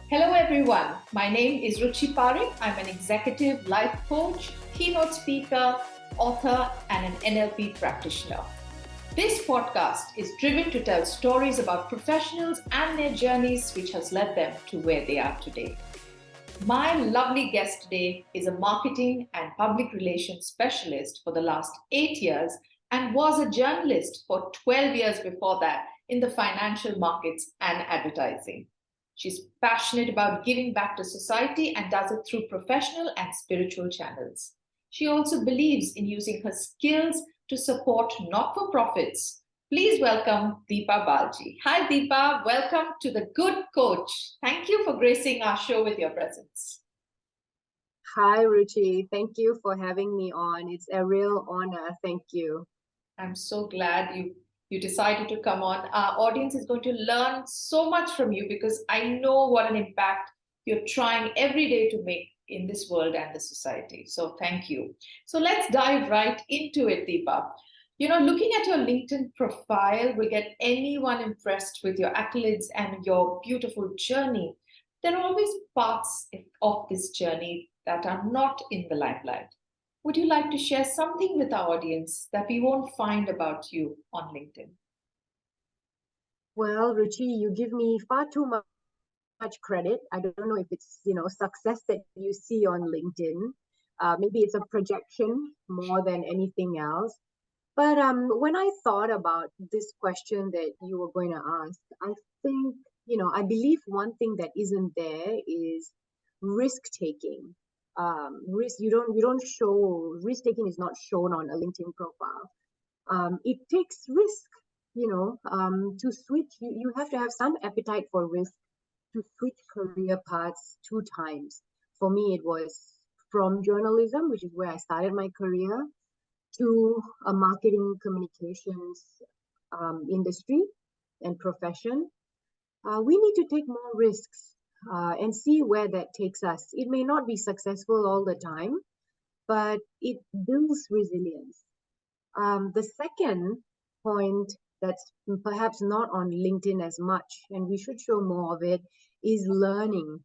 Hello, everyone. My name is Ruchi Parekh. I'm an executive life coach, keynote speaker, author, and an NLP practitioner. This podcast is driven to tell stories about professionals and their journeys, which has led them to where they are today. My lovely guest today is a marketing and public relations specialist for the last 8 years and was a journalist for 12 years before that in the financial markets and advertising. She's passionate about giving back to society and does it through professional and spiritual channels. She also believes in using her skills to support not for profits. Please welcome Deepa Balji. Hi, Deepa. Welcome to The Good Coach. Thank you for gracing our show with your presence. Hi, Ruchi. Thank you for having me on. It's a real honor. Thank you. I'm so glad you decided to come on. Our audience is going to learn so much from you because I know what an impact you're trying every day to make in this world and the society. So thank you. So let's dive right into it, Deepa. Looking at your LinkedIn profile will get anyone impressed with your accolades and your beautiful journey. There are always parts of this journey that are not in the limelight. Would you like to share something with our audience that we won't find about you on LinkedIn? Well, Ruchi, you give me far too much credit. I don't know if it's, success that you see on LinkedIn. Maybe it's a projection more than anything else. But when I thought about this question that you were going to ask, I think, I believe one thing that isn't there is risk taking. You don't show risk taking is not shown on a LinkedIn profile. It takes risk, to switch. You have to have some appetite for risk to switch career paths 2 times. For me, it was from journalism, which is where I started my career, to a marketing communications industry and profession. We need to take more risks and see where that takes us. It may not be successful all the time, but it builds resilience. The second point that's perhaps not on LinkedIn as much, and we should show more of it, is learning.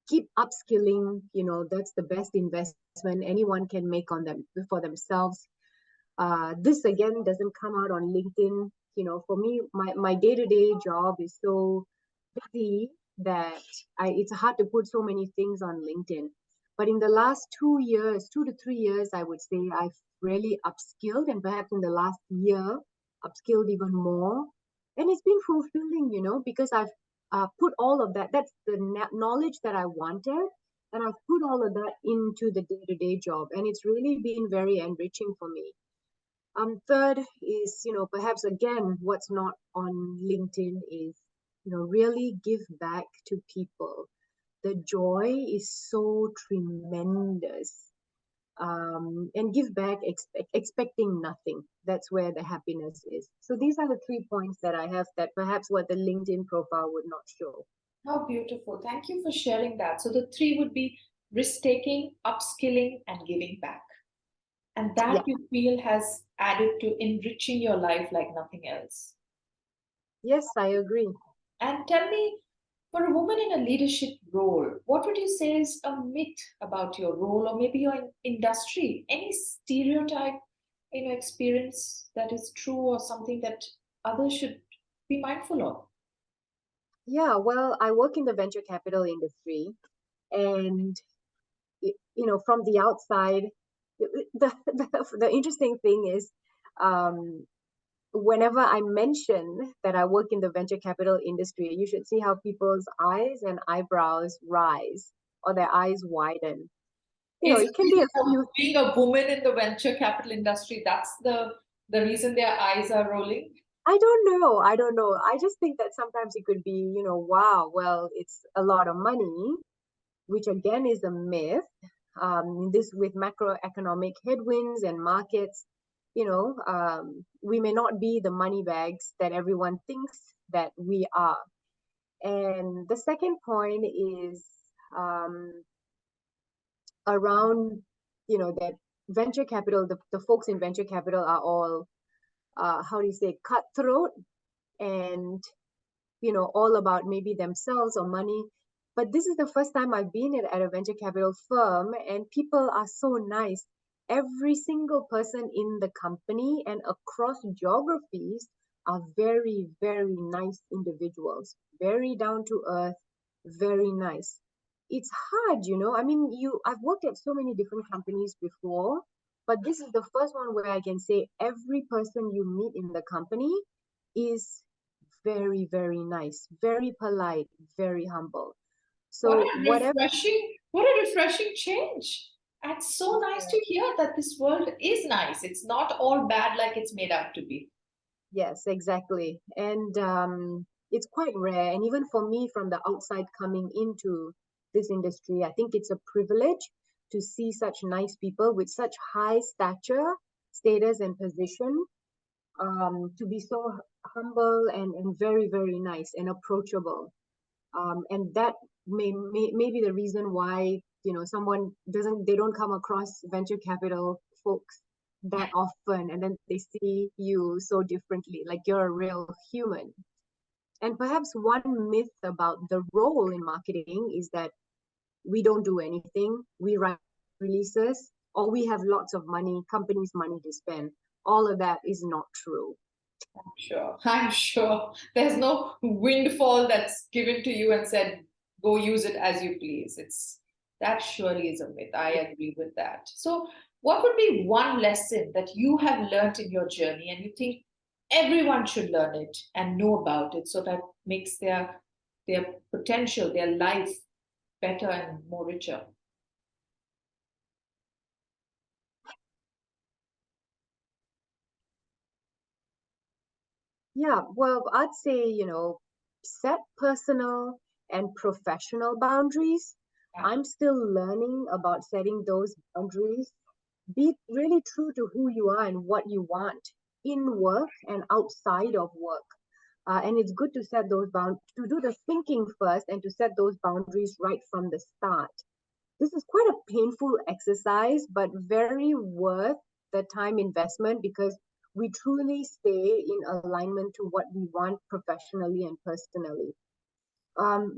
Keep upskilling. That's the best investment anyone can make on them for themselves. This again doesn't come out on LinkedIn. For me, my day-to-day job is so busy that it's hard to put so many things on LinkedIn. But in the last 2 years, 2 to 3 years, I would say I've really upskilled, and perhaps in the last year, upskilled even more. And it's been fulfilling, because I've put all of that. That's the knowledge that I wanted, and I've put all of that into the day-to-day job, and it's really been very enriching for me. Third is, perhaps again, what's not on LinkedIn is, really give back to people. The joy is so tremendous. And give back expecting nothing. That's where the happiness is. So these are the 3 points that I have that perhaps what the LinkedIn profile would not show. How beautiful. Thank you for sharing that. So the three would be risk taking, upskilling, and giving back. And Yeah. that you feel has added to enriching your life like nothing else. Yes, I agree. And tell me, for a woman in a leadership role, what would you say is a myth about your role or maybe your industry? Any stereotype in your experience that is true or something that others should be mindful of? Yeah, well, I work in the venture capital industry, and from the outside, the interesting thing is, um, whenever I mention that I work in the venture capital industry, you should see how people's eyes and eyebrows rise or their eyes widen. Is It can be a few. being a woman in the venture capital industry, that's the reason their eyes are rolling? I don't know. I don't know. I just think that sometimes it could be, wow, well, it's a lot of money, which again is a myth. This with macroeconomic headwinds and markets, we may not be the money bags that everyone thinks that we are. And the second point is around, that venture capital, the folks in venture capital are all, how do you say, cutthroat, and all about maybe themselves or money. But this is the first time I've been at a venture capital firm, and people are so nice. Every single person in the company and across geographies are very, very nice individuals, very down to earth, very nice. It's hard, I mean, I've worked at so many different companies before, but this is the first one where I can say every person you meet in the company is very, very nice, very polite, very humble. What So a whatever, refreshing change. And it's so nice to hear that this world is nice. It's not all bad like it's made out to be. yes, exactly. And it's quite rare. And even for me, from the outside coming into this industry, I think it's a privilege to see such nice people with such high stature, status, and position, to be so humble and very, very nice and approachable. And that may be the reason why someone they don't come across venture capital folks that often, and then they see you so differently, like you're a real human. And perhaps one myth about the role in marketing is that we don't do anything, we write releases, or we have lots of money, companies money to spend. All of that is not true. Sure. I'm sure there's no windfall that's given to you and said, go use it as you please. That surely is a myth. I agree with that. So, what would be one lesson that you have learned in your journey and you think everyone should learn it and know about it so that makes their potential, their life better and more richer? Yeah, well, I'd say, set personal and professional boundaries. Yeah, I'm still learning about setting those boundaries. Be really true to who you are and what you want in work and outside of work. And it's good to set those to do the thinking first and to set those boundaries right from the start. This is quite a painful exercise, but very worth the time investment because we truly stay in alignment to what we want professionally and personally.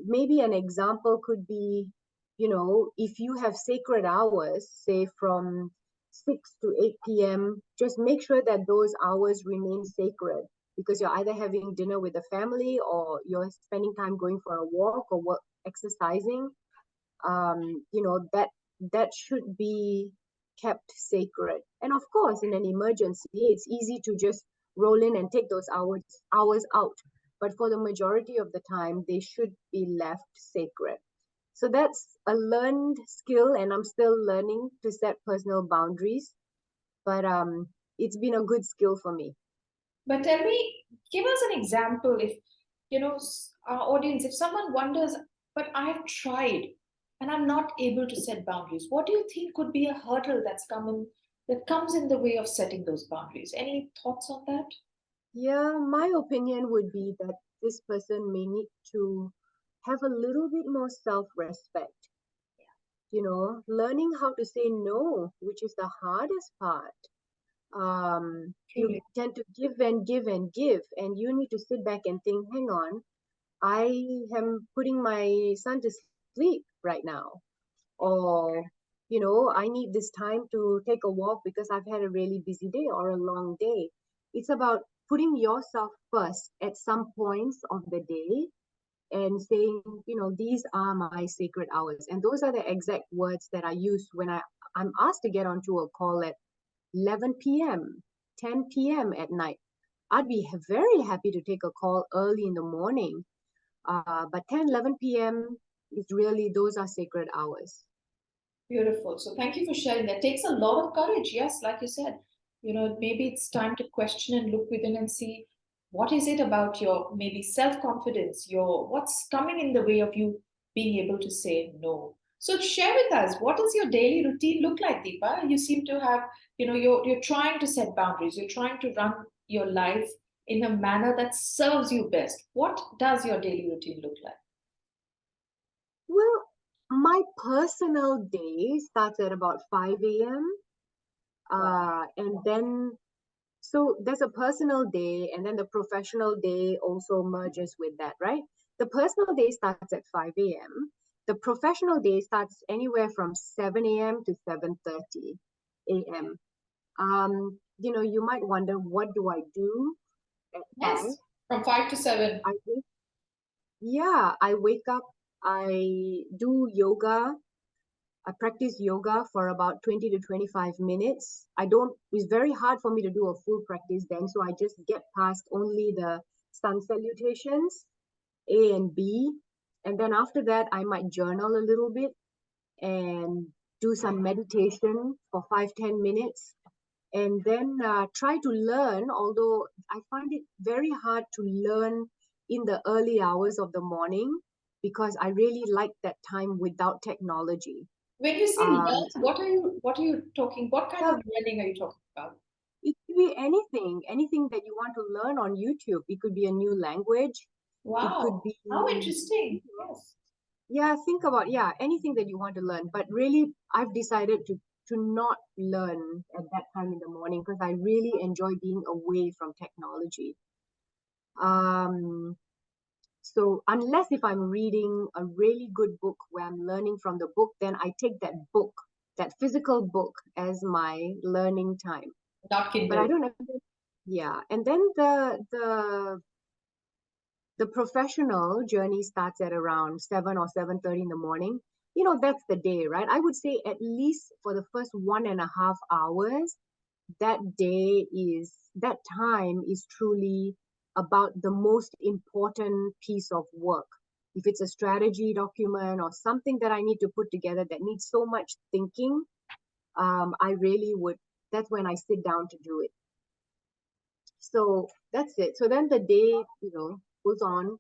Maybe an example could be, if you have sacred hours, say from 6 to 8 p.m., just make sure that those hours remain sacred because you're either having dinner with the family or you're spending time going for a walk or work exercising. That should be kept sacred. And of course, in an emergency, it's easy to just roll in and take those hours out. But for the majority of the time, they should be left sacred. So that's a learned skill, and I'm still learning to set personal boundaries. But it's been a good skill for me. but tell me, give us an example if, our audience, if someone wonders, but I've tried and I'm not able to set boundaries, what do you think could be a hurdle that comes in the way of setting those boundaries? Any thoughts on that? Yeah, my opinion would be that this person may need to have a little bit more self-respect. Learning how to say no, which is the hardest part. You Truly. tend to give and give and give, and you need to sit back and think, hang on, I am putting my son to sleep right now. Or, I need this time to take a walk because I've had a really busy day or a long day. It's about putting yourself first at some points of the day and saying, these are my sacred hours. And those are the exact words that I use when I'm asked to get onto a call at 11 p.m., 10 p.m. at night. I'd be very happy to take a call early in the morning. But 10, 11 p.m. is really, those are sacred hours. Beautiful. So thank you for sharing. That takes a lot of courage. Yes, like you said, maybe it's time to question and look within and see what is it about your maybe self-confidence, your what's coming in the way of you being able to say no. So share with us, what does your daily routine look like, Deepa? You seem to have, you're trying to set boundaries, you're trying to run your life in a manner that serves you best. What does your daily routine look like? Well, my personal day starts at about 5 a.m. Wow. And then So there's a personal day, and then the professional day also merges with that, right? The personal day starts at 5 a.m. The professional day starts anywhere from 7 a.m. to 7:30 a.m. You might wonder, what do I do at 5? Yes, from 5 to 7. I wake up, I do yoga, I practice yoga for about 20 to 25 minutes. It's very hard for me to do a full practice then, so I just get past only the sun salutations, A and B. And then after that, I might journal a little bit and do some meditation for 5-10 minutes. And then try to learn, although I find it very hard to learn in the early hours of the morning because I really like that time without technology. When you say Um, learn, what are you talking? What kind well, of learning are you talking about? it could be anything that you want to learn on YouTube. It could be a new language. It could Wow, be, how interesting. Yes. yeah, think about, anything that you want to learn. But really, I've decided to not learn at that time in the morning because I really enjoy being away from technology. Um, so unless if I'm reading a really good book where I'm learning from the book, then I take that book, that physical book, as my learning time. Not But I Kindle. don't yeah. And then the professional journey starts at around 7 or 7:30 in the morning. That's the day, right? I would say at least for the first 1.5 hours, that time is truly about the most important piece of work. If it's a strategy document or something that I need to put together that needs so much thinking, I really would, that's when I sit down to do it. So that's it. So then the day, goes on.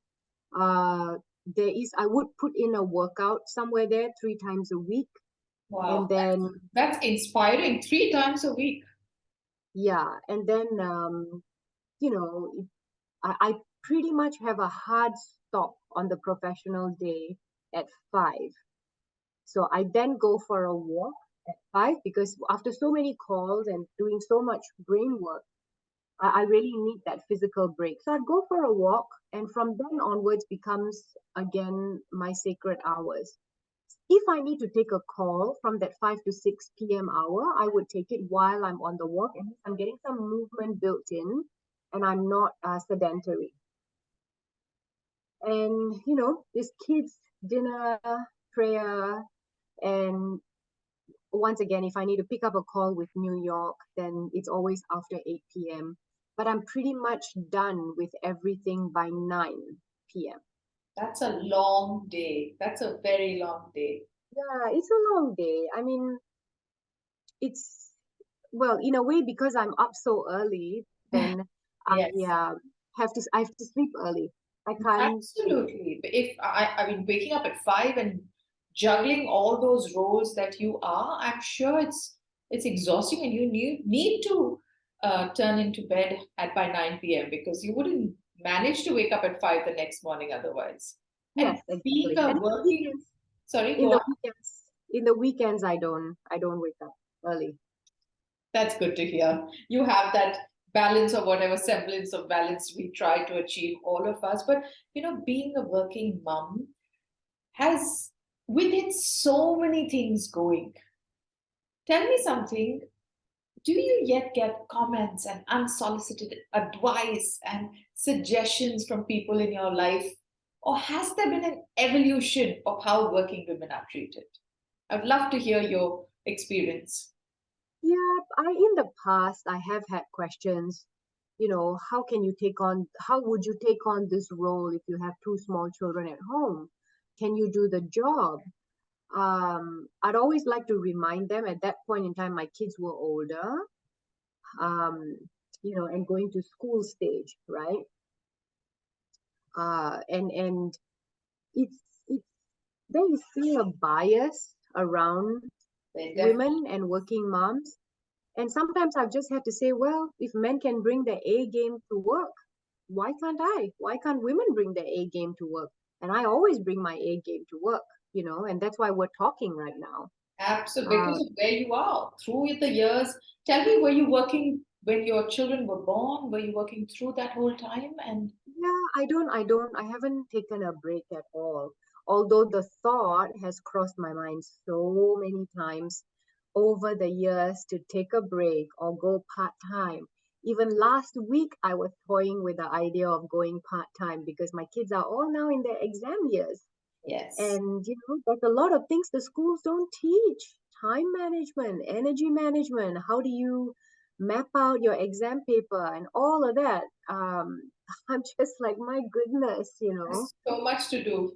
I would put in a workout somewhere there 3 times a week. And Wow, then, that's inspiring. 3 times a week. yeah, and then, you know, I pretty much have a hard stop on the professional day at 5. So I then go for a walk at 5 because after so many calls and doing so much brain work, I really need that physical break. So I'd go for a walk, and from then onwards becomes again my sacred hours. If I need to take a call from that 5 to 6 p.m. hour, I would take it while I'm on the walk, and I'm getting some movement built in, and I'm not sedentary. And this kids dinner, prayer, and once again, if I need to pick up a call with New York, then it's always after 8 p.m. But I'm pretty much done with everything by 9 p.m. That's a long day. That's a very long day. Yeah, it's a long day. I mean, it's, well, in a way, because I'm up so early, then I Yes. I have to sleep early. I can't. Absolutely. If I mean, waking up at 5 and juggling all those roles that you are, I'm sure it's exhausting, and you need to turn into bed at by 9 p.m. because you wouldn't manage to wake up at 5 the next morning otherwise. And Yes, being exactly. a And working, sorry, in go the on. weekends, in the weekends, I don't wake up early. That's good to hear. You have that balance or whatever semblance of balance we try to achieve, all of us. But being a working mom has with it so many things going. Tell me something. Do you yet get comments and unsolicited advice and suggestions from people in your life? Or has there been an evolution of how working women are treated? I'd love to hear your experience. Yeah, in the past I have had questions, how would you take on this role if you have two small children at home? Can you do the job? I'd always like to remind them at that point in time my kids were older, um, and going to school stage, right? And it's it's there is still a bias around They women and working moms. And sometimes I've just had to say, well, if men can bring their A game to work, why can't I? Why can't women bring their A game to work? And I always bring my A game to work, and that's why we're talking right now. absolutely, Uh, because of where you are through the years. Tell me, were you working when your children were born? Were you working through that whole time? And Yeah, I haven't taken a break at all. Although the thought has crossed my mind so many times over the years to take a break or go part-time. Even last week, I was toying with the idea of going part-time because my kids are all now in their exam years. yes. And, there's a lot of things the schools don't teach. Time management, energy management, how do you map out your exam paper and all of that. I'm just like, my goodness. There's so much to do.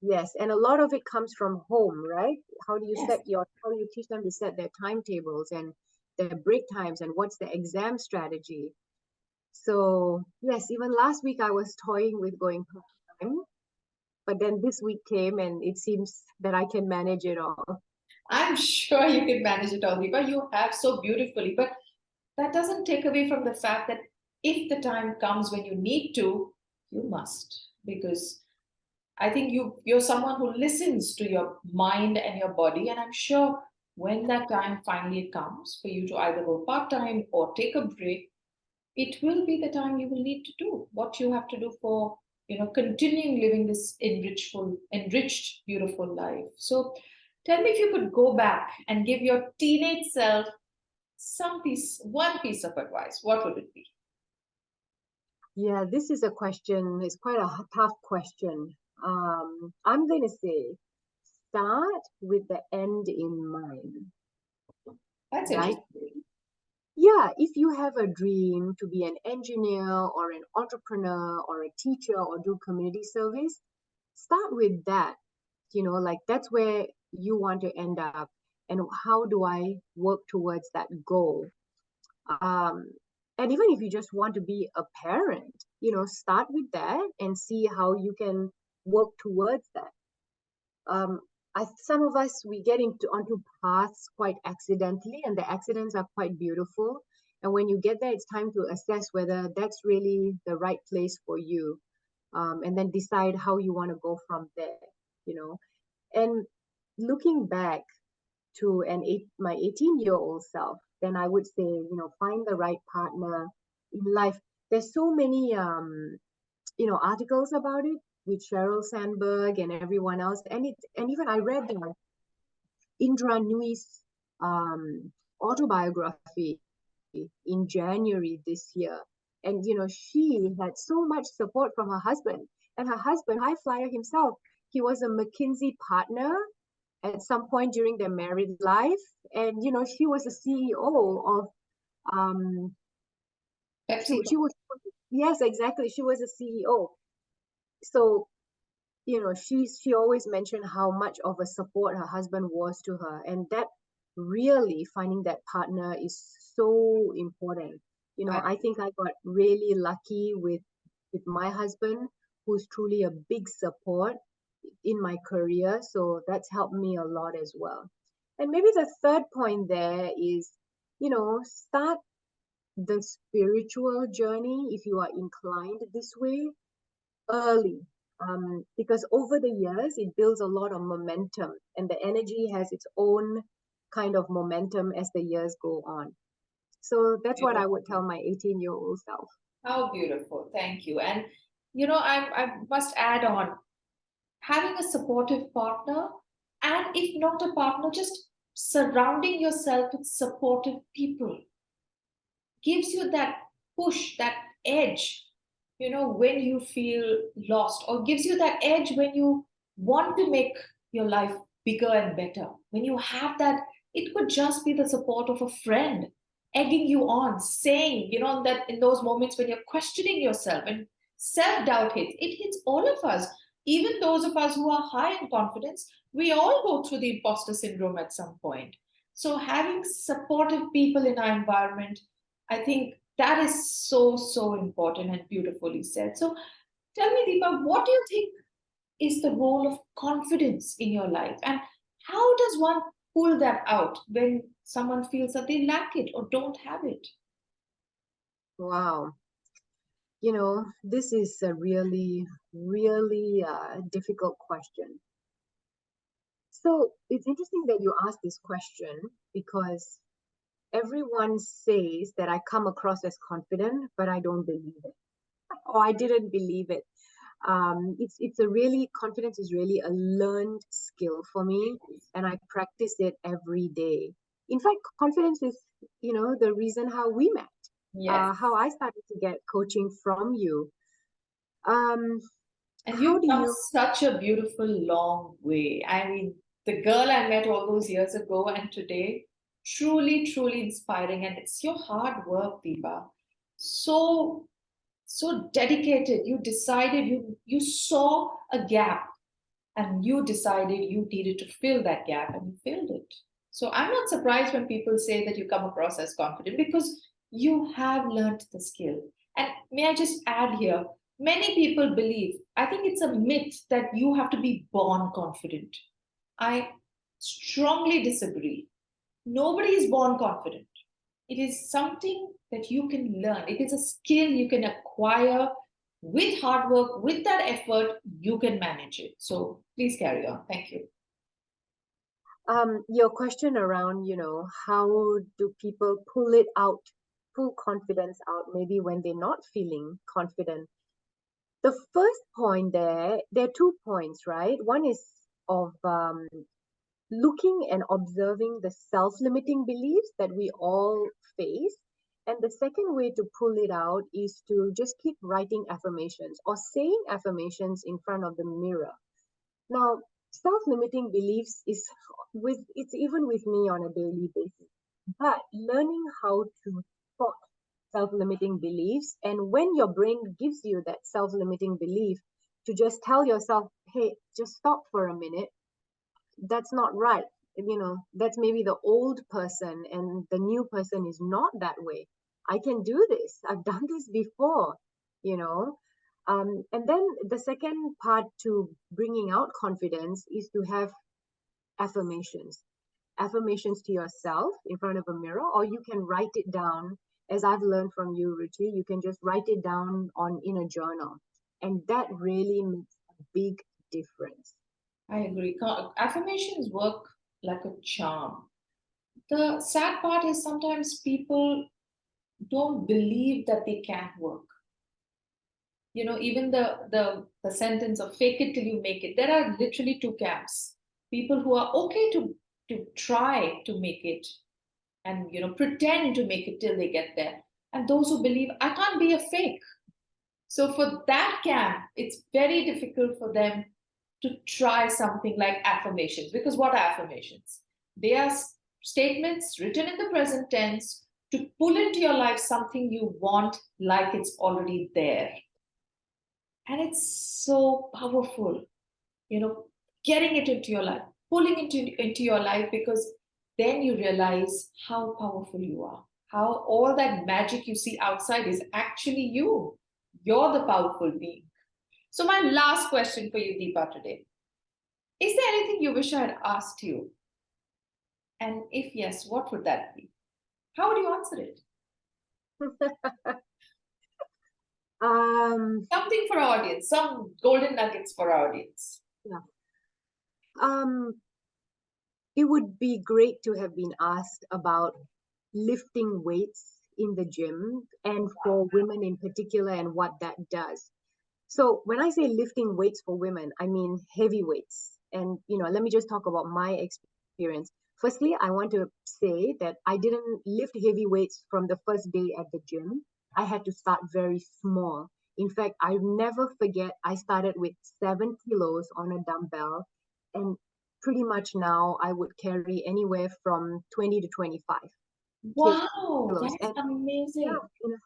Yes, and a lot of it comes from home, right? Yes. How do you teach them to set their timetables and their break times and what's the exam strategy? So, yes, even last week I was toying with going part-time, but then this week came and it seems that I can manage it all. I'm sure you can manage it all, Deepa. You have so beautifully. But that doesn't take away from the fact that if the time comes when you need to, you must. Because I think you're someone who listens to your mind and your body. And I'm sure when that time finally comes for you to either go part-time or take a break, it will be the time you will need to do what you have to do for continuing living this enriched beautiful life. So tell me, if you could go back and give your teenage self one piece of advice, what would it be? Yeah, this is a question, it's quite a tough question. I'm going to say start with the end in mind, That's right? interesting. Yeah, if you have a dream to be an engineer or an entrepreneur or a teacher or do community service, start with that. Like that's where you want to end up. And how do I work towards that goal? Um, and even if you just want to be a parent, start with that and see how you can work towards that. um, some of us we get into onto paths quite accidentally, and the accidents are quite beautiful. And when you get there, it's time to assess whether that's really the right place for you, and then decide how you want to go from there. You know, and looking back to my 18-year-old self, then I would say, find the right partner in life. There's so many articles about it with Sheryl Sandberg and everyone else. And even I read Indra Nui's autobiography in January this year. And she had so much support from her husband. And her husband, high flyer himself, he was a McKinsey partner at some point during their married life. And she was a CEO of um Pepsi. she was, yes, exactly. She was a CEO. So she always mentioned how much of a support her husband was to her, and that really finding that partner is so important. I think I got really lucky with my husband, who's truly a big support in my career, so that's helped me a lot as well. And maybe the third point there is, start the spiritual journey if you are inclined this way early, because over the years it builds a lot of momentum, and the energy has its own kind of momentum as the years go on. So that's what I would tell my 18-year-old self. How beautiful. Thank you. And I must add on, having a supportive partner, and if not a partner, just surrounding yourself with supportive people gives you that push, that edge, when you feel lost, or gives you that edge when you want to make your life bigger and better. When you have that, it could just be the support of a friend egging you on, saying, that in those moments when you're questioning yourself and self doubt hits, it hits all of us. Even those of us who are high in confidence, we all go through the imposter syndrome at some point. So, having supportive people in our environment, I think that is so, so important and beautifully said. So tell me, Deepa, what do you think is the role of confidence in your life? And how does one pull that out when someone feels that they lack it or don't have it? Wow. This is a really, really difficult question. So it's interesting that you asked this question because everyone says that I come across as confident, but I don't believe it, or I didn't believe it. It's a really, confidence is really a learned skill for me, and I practice it every day. In fact, confidence is, the reason how we met, Yes. how I started to get coaching from you. Um, And how you've do come you? such a beautiful long way. I mean, the girl I met all those years ago and today, truly, truly inspiring. And it's your hard work, Deepa. So, so dedicated. You decided, you saw a gap and you decided you needed to fill that gap and you filled it. So I'm not surprised when people say that you come across as confident because you have learned the skill. And may I just add here, many people believe, I think it's a myth that you have to be born confident. I strongly disagree. Nobody is born confident. It is something that you can learn. It is a skill you can acquire with hard work, with that effort, you can manage it. So please carry on. Thank you. Your question around, how do people pull it out, pull confidence out, maybe when they're not feeling confident. The first point there are 2 points, right? One is of looking and observing the self-limiting beliefs that we all face. And the second way to pull it out is to just keep writing affirmations or saying affirmations in front of the mirror. Now, self-limiting beliefs is it's even with me on a daily basis. But learning how to spot self-limiting beliefs, and when your brain gives you that self-limiting belief, to just tell yourself, hey, just stop for a minute. That's not right. That's maybe the old person, and the new person is not that way. I can do this. I've done this before, you know. And then the second part to bringing out confidence is to have affirmations. Affirmations to yourself in front of a mirror, or you can write it down. As I've learned from you, Ruchi, you can just write it down on in a journal. And that really makes a big difference. I agree. Affirmations work like a charm. The sad part is sometimes people don't believe that they can work. Even the sentence of fake it till you make it. There are literally two camps. People who are okay to try to make it and pretend to make it till they get there, and those who believe I can't be a fake. So for that camp, it's very difficult for them to try something like affirmations, because what are affirmations? They are statements written in the present tense to pull into your life something you want like it's already there. And it's so powerful, you know getting it into your life, pulling it into your life, because then you realize how powerful you are, how all that magic you see outside is actually you're the powerful being. So my last question for you, Deepa, today, is there anything you wish I had asked you, and if yes, what would that be? How would you answer it? Something for our audience, some golden nuggets for our audience. Yeah. It would be great to have been asked about lifting weights in the gym, and for women in particular, and what that does. So when I say lifting weights for women, I mean heavy weights. And let me just talk about my experience. Firstly, I want to say that I didn't lift heavy weights from the first day at the gym. I had to start very small. In fact, I never forget, I started with 7 kilos on a dumbbell, and pretty much now I would carry anywhere from 20 to 25 Wow, kilos. that's And yeah, amazing.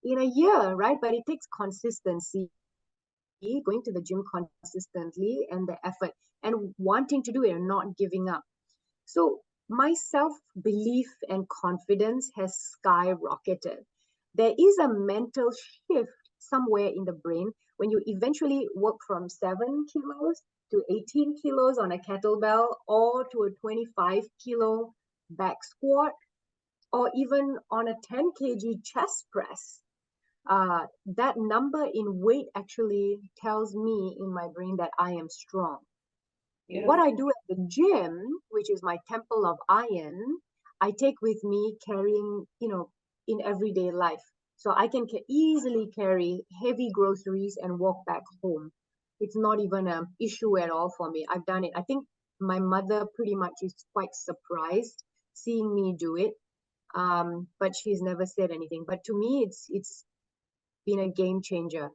in a year, right? But it takes consistency, going to the gym consistently, and the effort, and wanting to do it and not giving up. So my self belief and confidence has skyrocketed. There is a mental shift somewhere in the brain when you eventually work from 7 kilos to 18 kilos on a kettlebell, or to a 25-kilo back squat, or even on a 10 kg chest press. That number in weight actually tells me in my brain that I am strong. What Beautiful. I do at the gym, which is my temple of iron, I take with me carrying, in everyday life. So I can easily carry heavy groceries and walk back home. It's not even an issue at all for me. I've done it. I think my mother pretty much is quite surprised seeing me do it. But she's never said anything. But to me, it's been a game changer.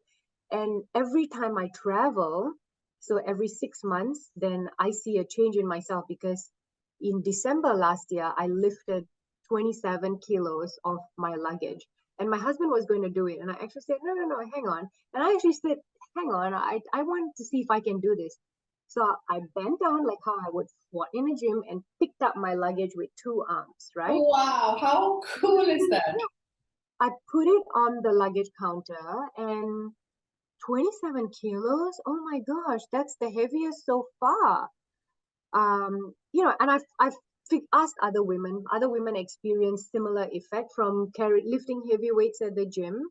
And every time I travel, so every 6 months, then I see a change in myself, because in December last year, I lifted 27 kilos of my luggage. And my husband was going to do it. And I actually said, no, hang on. And I actually said, hang on, I want to see if I can do this. So I bent down like how I would squat in a gym and picked up my luggage with two arms, right? Wow, how cool is that? I put it on the luggage counter, and 27 kilos. Oh my gosh, that's the heaviest so far. And I've asked other women. Other women experience similar effect from lifting heavy weights at the gym.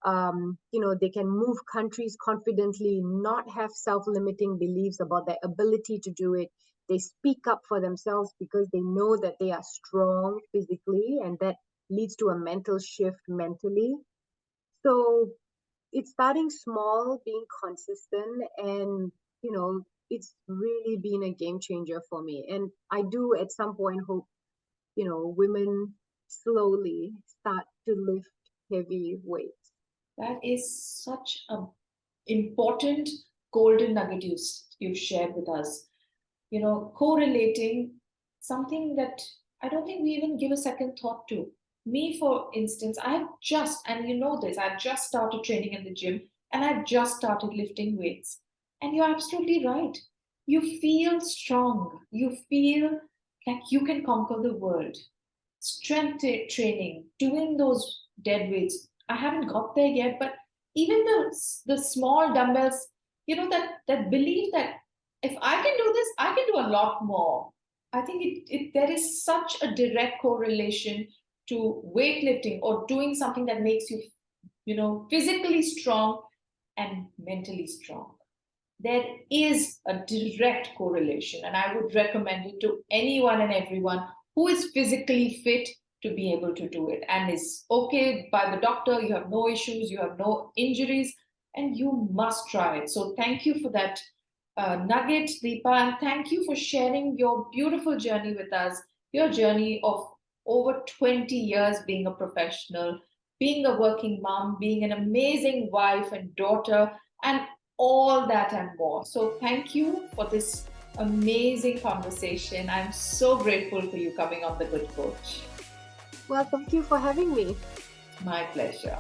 They can move countries confidently, not have self-limiting beliefs about their ability to do it. They speak up for themselves because they know that they are strong physically, and that leads to a mental shift mentally. So it's starting small, being consistent, and it's really been a game changer for me. And I do at some point hope, women slowly start to lift heavy weights. That is such an important golden nugget you've shared with us. Correlating something that I don't think we even give a second thought to. Me, for instance, and you know this, I've just started training in the gym, and I've just started lifting weights. And you're absolutely right. You feel strong. You feel like you can conquer the world. Strength training, doing those dead weights. I haven't got there yet, but even the small dumbbells, that belief that if I can do this, I can do a lot more. I think there is such a direct correlation to weightlifting or doing something that makes you, physically strong and mentally strong. There is a direct correlation, and I would recommend it to anyone and everyone who is physically fit to be able to do it and is okay by the doctor. You have no issues, you have no injuries, and you must try it. So thank you for that nugget, Deepa, and thank you for sharing your beautiful journey with us, your journey of over 20 years being a professional, being a working mom, being an amazing wife and daughter, and all that and more. So thank you for this amazing conversation. I'm so grateful for you coming on The Good Coach. Well, thank you for having me. My pleasure.